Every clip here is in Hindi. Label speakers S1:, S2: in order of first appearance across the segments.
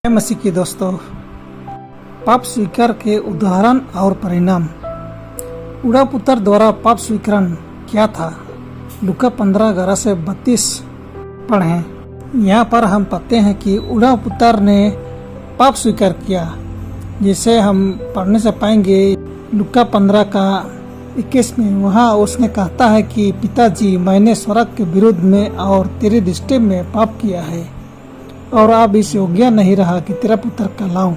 S1: मसीह के दोस्तों, पाप स्वीकार के उदाहरण और परिणाम। उड़ा पुत्र द्वारा पाप स्वीकरण क्या था? लूका 15:11 से 32 पढ़ें। यहाँ पर हम पाते हैं कि उड़ा पुत्र ने पाप स्वीकार किया, जिसे हम पढ़ने से पाएंगे लूका 15:21 में। वहाँ उसने कहता है कि पिताजी, मैंने स्वर्ग के विरुद्ध में और तेरी दृष्टि में पाप किया है और अब इस योग्य नहीं रहा कि तेरा पुत्र कहलाऊं।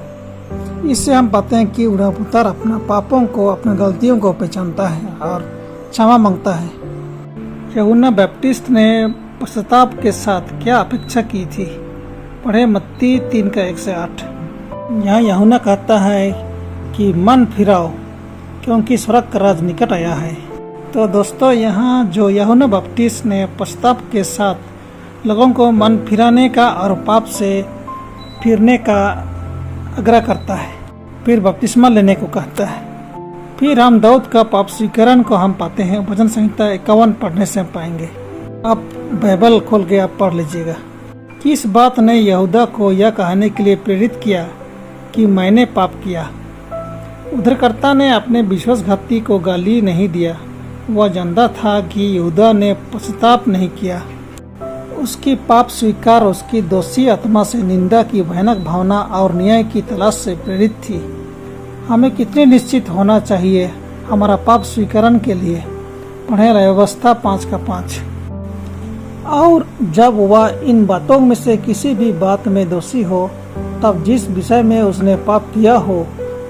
S1: इससे हम पाते हैं कि उड़ा पुत्र अपना पापों को, अपनी गलतियों को पहचानता है और क्षमा मांगता है। यूहन्ना बैप्टिस्ट ने पश्चाताप के साथ क्या अपेक्षा की थी? पढ़े मत्ती 3:1 से 8। यहाँ यूहन्ना कहता है कि मन फिराओ, क्योंकि स्वर्ग का राज निकट आया है। तो दोस्तों, यहाँ जो यूहन्ना बैप्टिस्ट ने पश्चाताप के साथ लोगों को मन फिराने का और पाप से फिरने का आग्रह करता है, फिर बपतिस्मा लेने को कहता है। फिर हम दाऊद का पाप स्वीकरण को हम पाते हैं भजन संहिता 51 पढ़ने से पाएंगे। आप बाइबल खोल के आप पढ़ लीजिएगा। किस बात ने यहूदा को यह कहने के लिए प्रेरित किया कि मैंने पाप किया? उद्धारकर्ता ने अपने विश्वासघाती को गाली नहीं दिया। वह जानता था कि यहूदा ने पश्चाताप नहीं किया। उसकी पाप स्वीकार उसकी दोषी आत्मा से निंदा की भयानक भावना और न्याय की तलाश से प्रेरित थी। हमें कितने निश्चित होना चाहिए हमारा पाप स्वीकरण के लिए? पढ़े व्यवस्था 5:5। और जब वह इन बातों में से किसी भी बात में दोषी हो, तब जिस विषय में उसने पाप किया हो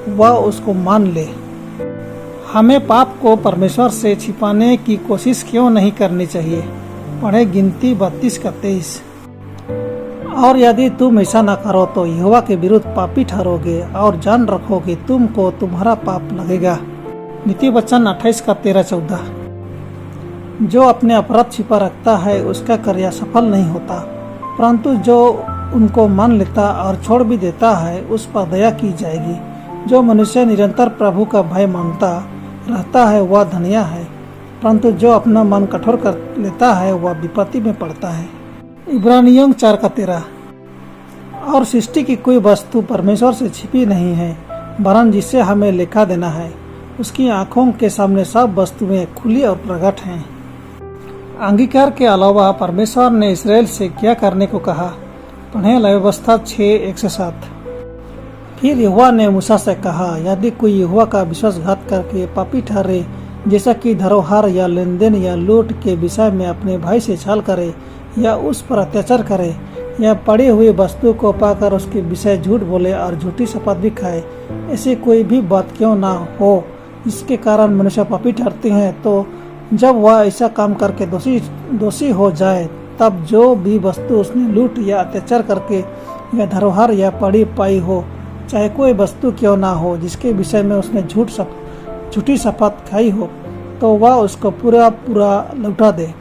S1: वह उसको मान ले। हमें पाप को परमेश्वर से छिपाने की कोशिश क्यों नहीं करनी चाहिए? पढ़े गिनती 32:23। और यदि तुम ऐसा न करो तो यहोवा के विरुद्ध पापी ठहरोगे और जान रखो कि तुमको तुम्हारा पाप लगेगा। नीति वचन 28:13-14। जो अपने अपराध छिपा रखता है उसका कार्य सफल नहीं होता, परंतु जो उनको मान लेता और छोड़ भी देता है उस पर दया की जाएगी। जो मनुष्य निरंतर प्रभु का भय मानता रहता है वह धन्य है, परंतु जो अपना मन कठोर कर लेता है वह विपत्ति में पड़ता है। इब्रानियों 4:13। और सृष्टि की कोई वस्तु परमेश्वर से छिपी नहीं है, वरन जिसे हमें लेखा देना है उसकी आंखों के सामने सब वस्तुएं खुली और प्रकट हैं। अंगीकार के अलावा परमेश्वर ने इस्राएल से क्या करने को कहा? पढ़े व्यवस्था 6:1-7। फिर यहोवा ने मूसा से कहा, यदि कोई यहोवा का विश्वासघात करके पापी ठहरे, जैसा कि धरोहर या लेनदेन या लूट के विषय में अपने भाई से छल करे या उस पर अत्याचार करे या पड़ी हुई वस्तु को पाकर उसके विषय झूठ बोले और झूठी शपथ भी खाए, ऐसी कोई भी बात क्यों ना हो जिसके कारण मनुष्य पापी ठहरते हैं, तो जब वह ऐसा काम करके दोषी हो जाए, तब जो भी वस्तु उसने लूट या अत्याचार करके या धरोहर या पड़ी पाई हो, चाहे कोई वस्तु क्यों ना हो जिसके विषय में उसने झूठी शपथ खाई हो, तो वह उसको पूरा लौटा दे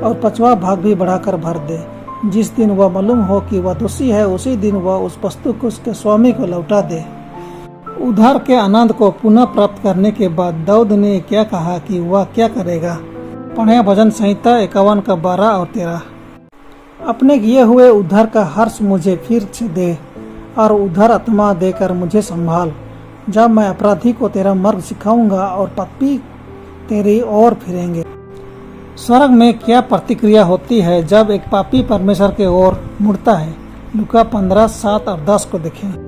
S1: और 5वां भाग भी बढ़ाकर भर दे। जिस दिन वह मालूम हो कि वह दोषी है, उसी दिन वह उस वस्तु को उसके स्वामी को लौटा दे। उद्धार के आनंद को पुनः प्राप्त करने के बाद दाऊद ने क्या कहा कि वह क्या करेगा? पढ़े भजन संहिता 51:12 और 13। अपने किए हुए उद्धार का हर्ष मुझे फिर से दे और उद्धार आत्मा देकर मुझे संभाल। जब मैं अपराधी को तेरा मार्ग सिखाऊंगा और पापी तेरी ओर फिरेंगे। स्वर्ग में क्या प्रतिक्रिया होती है जब एक पापी परमेश्वर के ओर मुड़ता है? लूका 15:7 और 10 को देखें।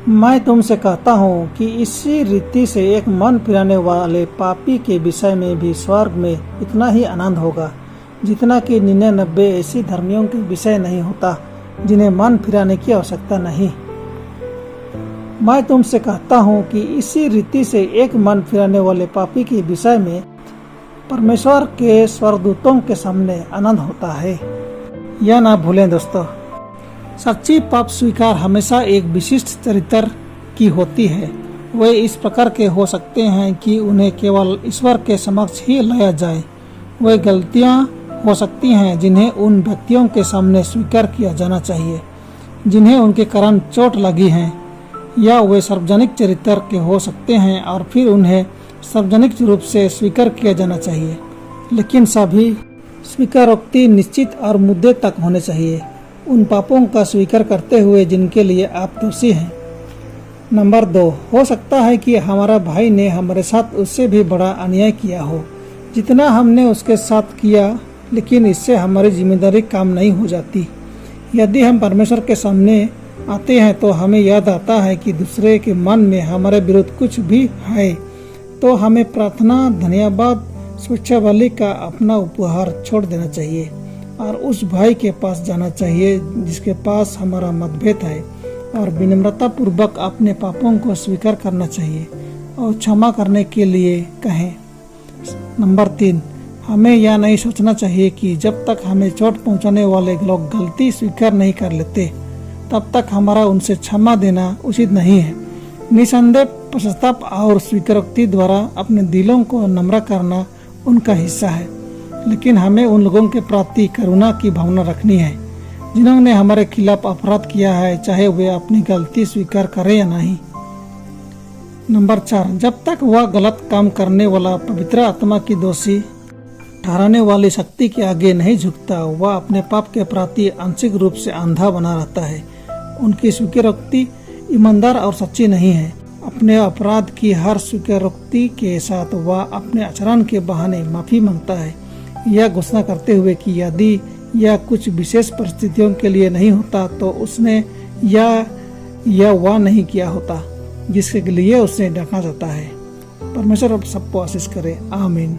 S1: मैं तुमसे कहता हूँ कि इसी रीति से एक मन फिराने वाले पापी के विषय में भी स्वर्ग में इतना ही आनंद होगा जितना कि 99 ऐसी धर्मियों के विषय नहीं होता जिन्हें मन फिराने की आवश्यकता नहीं। मैं तुमसे कहता हूँ कि इसी रीति से एक मन फिराने वाले पापी के विषय में परमेश्वर के स्वर्गदूतों के सामने आनंद होता है। यह ना भूलें दोस्तों, सच्ची पाप स्वीकार हमेशा एक विशिष्ट चरित्र की होती है। वे इस प्रकार के हो सकते हैं कि उन्हें केवल ईश्वर के समक्ष ही लाया जाए। वे गलतियाँ हो सकती हैं जिन्हें उन व्यक्तियों के सामने स्वीकार किया जाना चाहिए जिन्हें उनके कारण चोट लगी है, या वे सार्वजनिक चरित्र के हो सकते हैं और फिर उन्हें सार्वजनिक रूप से स्वीकार किया जाना चाहिए। लेकिन सभी स्वीकारोक्ति निश्चित और मुद्दे तक होने चाहिए। उन पापों का स्वीकार करते हुए जिनके लिए आप दोषी हैं। नंबर 2, हो सकता है कि हमारा भाई ने हमारे साथ उससे भी बड़ा अन्याय किया हो जितना हमने उसके साथ किया, लेकिन इससे हमारी जिम्मेदारी काम नहीं हो जाती। यदि हम परमेश्वर के सामने आते हैं तो हमें याद आता है कि दूसरे के मन में हमारे विरुद्ध कुछ भी है, तो हमें प्रार्थना, धन्यवाद, स्वेच्छावली का अपना उपहार छोड़ देना चाहिए और उस भाई के पास जाना चाहिए जिसके पास हमारा मतभेद है, और विनम्रता पूर्वक अपने पापों को स्वीकार करना चाहिए और क्षमा करने के लिए कहें। नंबर 3, हमें यह नहीं सोचना चाहिए कि जब तक हमें चोट पहुंचाने वाले लोग गलती स्वीकार नहीं कर लेते तब तक हमारा उनसे क्षमा देना उचित नहीं है। निसंदेह पश्चाताप और स्वीकारोक्ति द्वारा अपने दिलों को नम्र करना उनका हिस्सा है, लेकिन हमें उन लोगों के प्रति करुणा की भावना रखनी है जिन्होंने हमारे खिलाफ अपराध किया है, चाहे वे अपनी गलती स्वीकार करें या नहीं। नंबर 4, जब तक वह गलत काम करने वाला पवित्र आत्मा की दोषी ठहराने वाली शक्ति के आगे नहीं झुकता, वह अपने पाप के प्रति आंशिक रूप से अंधा बना रहता है। उनकी स्वीकारोक्ति ईमानदार और सच्ची नहीं है। अपने अपराध की हर स्वीकारोक्ति के साथ वह अपने आचरण के बहाने माफी मांगता है, यह घोषणा करते हुए कि यदि यह कुछ विशेष परिस्थितियों के लिए नहीं होता तो उसने यह वह नहीं किया होता जिसके लिए उसे डांटा जाता है। परमेश्वर सबको आशीष करे। आमीन।